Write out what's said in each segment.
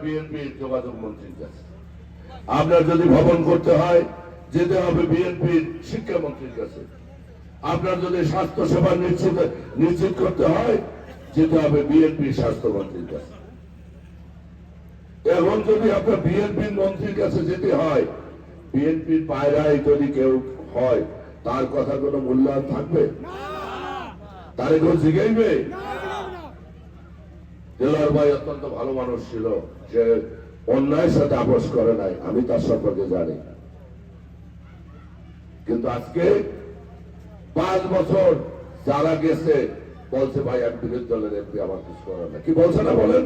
বিএনপির যোগাযোগ মন্ত্রীর কাছে। আপনার যদি ভবন করতে হয় যেতে হবে বিএনপির শিক্ষামন্ত্রীর কাছে। আপনার যদি স্বাস্থ্য সেবা নিশ্চিত করতে হয় যেতে হবে বিএনপির স্বাস্থ্যমন্ত্রীর কাছে। এখন যদি আপনার বিএনপির মন্ত্রীর কাছে যেতে হয়, বিএনপির পায়রায় যদি কেউ হয় তার কথা কোনো মূল্যায়ন থাকবে? তারে কেউ জিগাইবে? দেলোয়ার ভাই অত্যন্ত ভালো মানুষ ছিল, সে অন্যায়ের সাথে আপোষ করে নাই, আমি তার সম্পর্কে জানি। কিন্তু আজকে 5 বছর যারা গেছে বলছে ভাই আমি বিরোধী দলের এমপি, আমার কিছু করার না। কি বলছে না বলেন?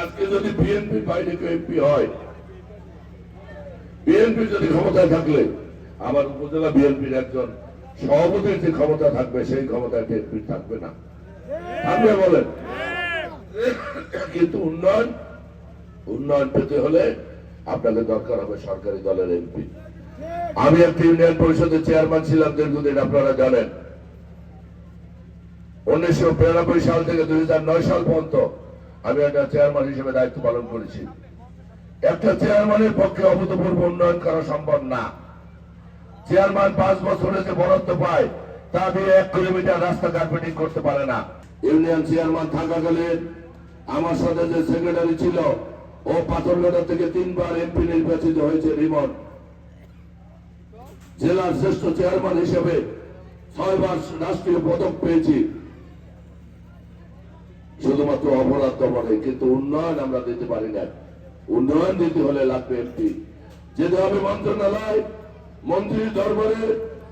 আজকে যদি বিএনপি বাইরে কেউ এমপি হয়, বিএনপি যদি ক্ষমতায় থাকলে আমার উপজেলা বিএনপির একজন সভাপতির যে ক্ষমতা থাকবে সেই ক্ষমতায় বিএনপি থাকবে না। আপনি বলেন। কিন্তু উন্নয়ন পেতে হলে আপনাদের দরকার হবে সরকারি দলের এমপি। আমি একটা ইউনিয়ন পরিষদের চেয়ারম্যান ছিলাম দীর্ঘদিন, আপনারা জানেন। 1992 সাল থেকে 2009 সাল পর্যন্ত আমি একটা চেয়ারম্যান হিসেবে দায়িত্ব পালন করেছি। একটা চেয়ারম্যানের পক্ষে অভূতপূর্ব উন্নয়ন করা সম্ভব না। চেয়ারম্যান 5 বছরে যে বরাদ্দ পায় তা দিয়ে 1 কিলোমিটার রাস্তা কার্পেটিং করতে পারে না। ইউনিয়ন চেয়ারম্যান থাকাকালীন আমার সাথে যে সেক্রেটারি ছিল ও পাথরঘাটা থেকে 3 বার এমপি নির্বাচিত হয়েছে রিমন। জেলার শ্রেষ্ঠ চেয়ারম্যান হিসেবে 6 বার রাষ্ট্রীয় পদক পেয়েছি। শুধুমাত্র অপরাধ দমনে, কিন্তু উন্নয়ন আমরা দিতে পারি না। উন্নয়ন দিতে হলে লাগবে এমপি। যেতে হবে মন্ত্রণালয়, মন্ত্রীর দরবারে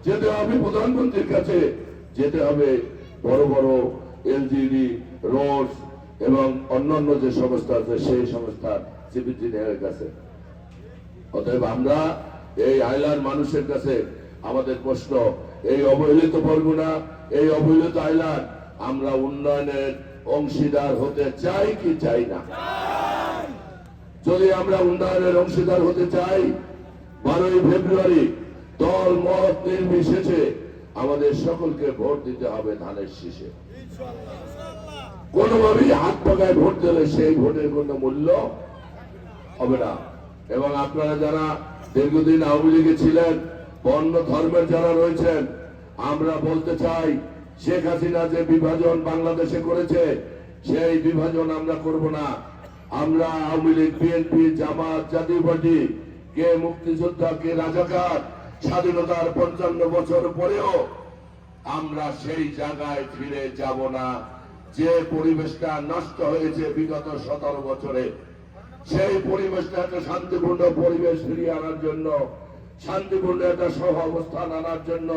যেতে হবে, প্রধানমন্ত্রীর কাছে যেতে হবে, বড় বড় এলজিডি, রোড এবং অন্যান্য যে সংস্থা আছে সেই সংস্থার চিফ ইঞ্জিনিয়ারের কাছে। অতএব আমরা এই আইলার মানুষের কাছে আমাদের প্রশ্ন, এই অবহেলিত বরগুনা, এই অবহেলিত আইলার আমরা উন্নয়নের অংশীদার হতে চাই কি চাই না? যদি আমরা উন্নয়নের অংশীদার হতে চাই, 12ই ফেব্রুয়ারি দল মত নির্বিশেষে আমাদের সকলকে ভোট দিতে হবে ধানের শীষে। কোনোভাবেই হাত পাকায় ভোট দিলে সেই ভোটের কোনো মূল্য হবে না। এবং আপনারা যারা দীর্ঘদিন আওয়ামী লীগে ছিলেন, অন্য ধর্মের যারা রয়েছেন, আমরা বলতে চাই শেখ হাসিনা যে বিভাজন বাংলাদেশে করেছে সেই বিভাজন আমরা করব না। আমরা আওয়ামী লীগ, বিএনপি, জামাত, জাতীয় পার্টি, কে মুক্তিযোদ্ধা, কে রাজাকার, স্বাধীনতার 55 বছর পরেও আমরা সেই জায়গায় ফিরে যাব না। যে পরিবেশটা নষ্ট হয়েছে বিগত 17 বছরে, সেই পরিবেশটা একটা শান্তিপূর্ণ পরিবেশ ফিরিয়ে আনার জন্য, শান্তিপূর্ণ একটা সহ অবস্থান আনার জন্য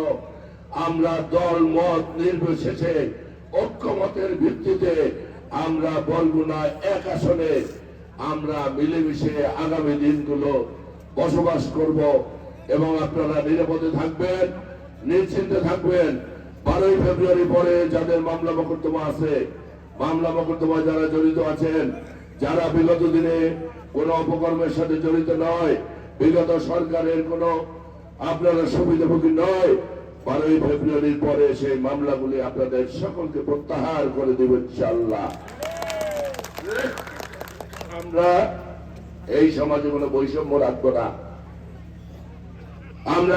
আমরা দল মত নির্বিশেষে ঐক্যমতের ভিত্তিতে আমরা বরগুনা 1 আসনে আমরা মিলেমিশে আগামী দিনগুলো বসবাস করব। এবং আপনারা নিরাপদে থাকবেন, নিশ্চিন্তে থাকবেন। 12ই ফেব্রুয়ারি পরে যাদের মামলা মোকদ্দমা আছে, মামলা মোকদ্দমা যারা জড়িত আছেন, যারা বিগত দিনে কোনো অপকর্মের সাথে জড়িত নয়, বিগত সরকারের কোনো আপনারা সুবিধাভোগী নয়, 12ই ফেব্রুয়ারির পরে সেই মামলাগুলি আপনাদের সকলকে প্রত্যাহার করে দেব ইনশাআল্লাহ। আমরা এই সমাজে কোনো বৈষম্য রাখবো না। আমরা